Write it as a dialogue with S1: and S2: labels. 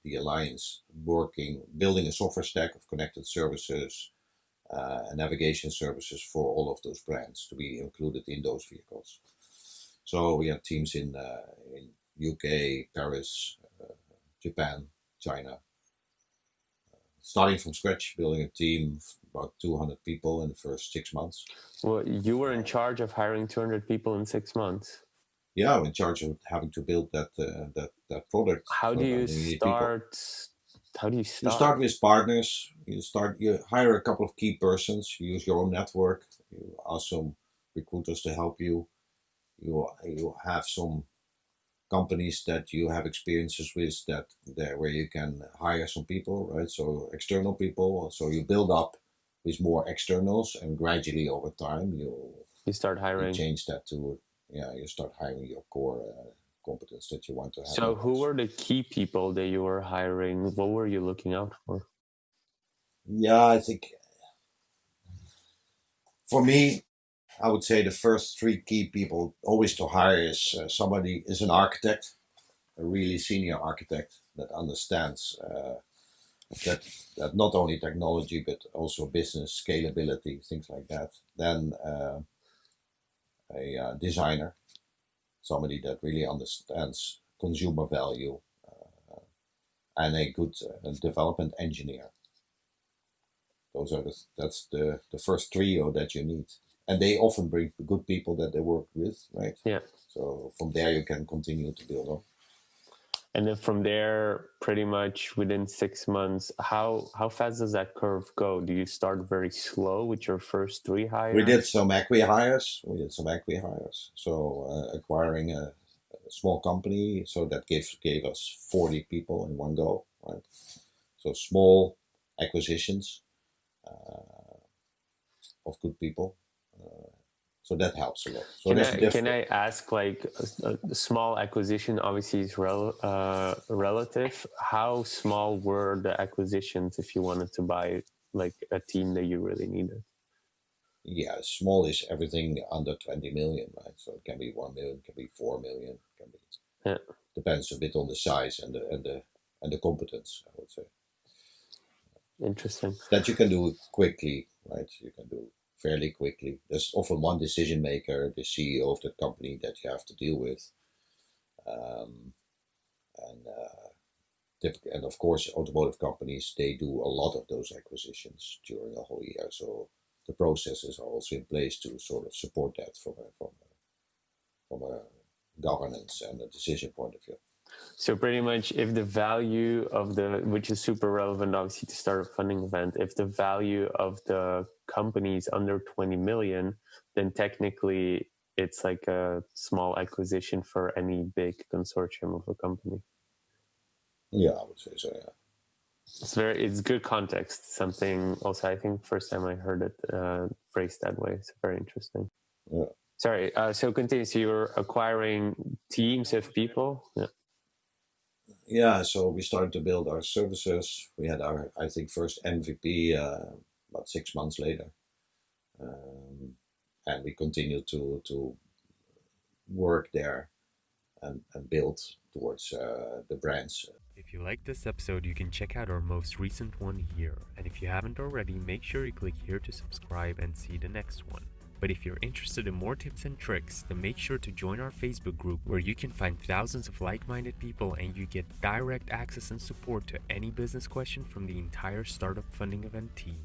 S1: the alliance building a software stack of connected services and navigation services for all of those brands to be included in those vehicles. So we have teams in UK, Paris, Japan, China. Starting from scratch, building a team of about 200 people in the first 6 months.
S2: Well, you were in charge of hiring 200 people in 6 months.
S1: Yeah, I'm in charge of having to build that product.
S2: How do you start? How do you start?
S1: You start with partners. You hire a couple of key persons. You use your own network. You ask some recruiters to help you. You have some companies that you have experiences with where you can hire some people, right? So external people. So you build up with more externals, and gradually over time you
S2: start hiring.
S1: You change that to you start hiring your core competence that you want to have.
S2: So who were the key people that you were hiring? What were you looking out for?
S1: Yeah, I think for me, I would say the first three key people always to hire is somebody is an architect, a really senior architect that understands that not only technology but also business scalability, things like that. Then a designer, somebody that really understands consumer value, and a good development engineer. That's the first trio that you need. And they often bring good people that they work with, right?
S2: Yeah.
S1: So from there you can continue to build on.
S2: And then from there, pretty much within 6 months, how fast does that curve go? Do you start very slow with your first 3 hires?
S1: We did some acqui-hires. So acquiring a small company, so that gave us 40 people in one go, right? So small acquisitions of good people. So that helps a lot. So
S2: can I ask, like, a small acquisition obviously is relative. How small were the acquisitions if you wanted to buy like a team that you really needed?
S1: Yeah, small is everything under 20 million, right? So it can be 1 million, it can be 4 million, it can be depends a bit on the size and the competence, I would say.
S2: Interesting.
S1: That you can do quickly, right? You can do fairly quickly. There's often one decision maker, the CEO of that company, that you have to deal with. And of course, automotive companies, they do a lot of those acquisitions during a whole year. So the processes are also in place to sort of support that from a governance and a decision point of view.
S2: So pretty much, if the value of which is super relevant obviously to start a funding event, if the value of the company is under 20 million, then technically it's like a small acquisition for any big consortium of a company.
S1: Yeah, I would say so, yeah.
S2: It's good context. Something also, I think first time I heard it phrased that way. It's very interesting.
S1: Yeah.
S2: Sorry, so continue. So you're acquiring teams of people? Yeah.
S1: Yeah, so we started to build our services. We had our, I think, first MVP about 6 months later. And we continued to work there and build towards the brands.
S3: If you like this episode, you can check out our most recent one here. And if you haven't already, make sure you click here to subscribe and see the next one. But if you're interested in more tips and tricks, then make sure to join our Facebook group, where you can find thousands of like-minded people and you get direct access and support to any business question from the entire startup funding event team.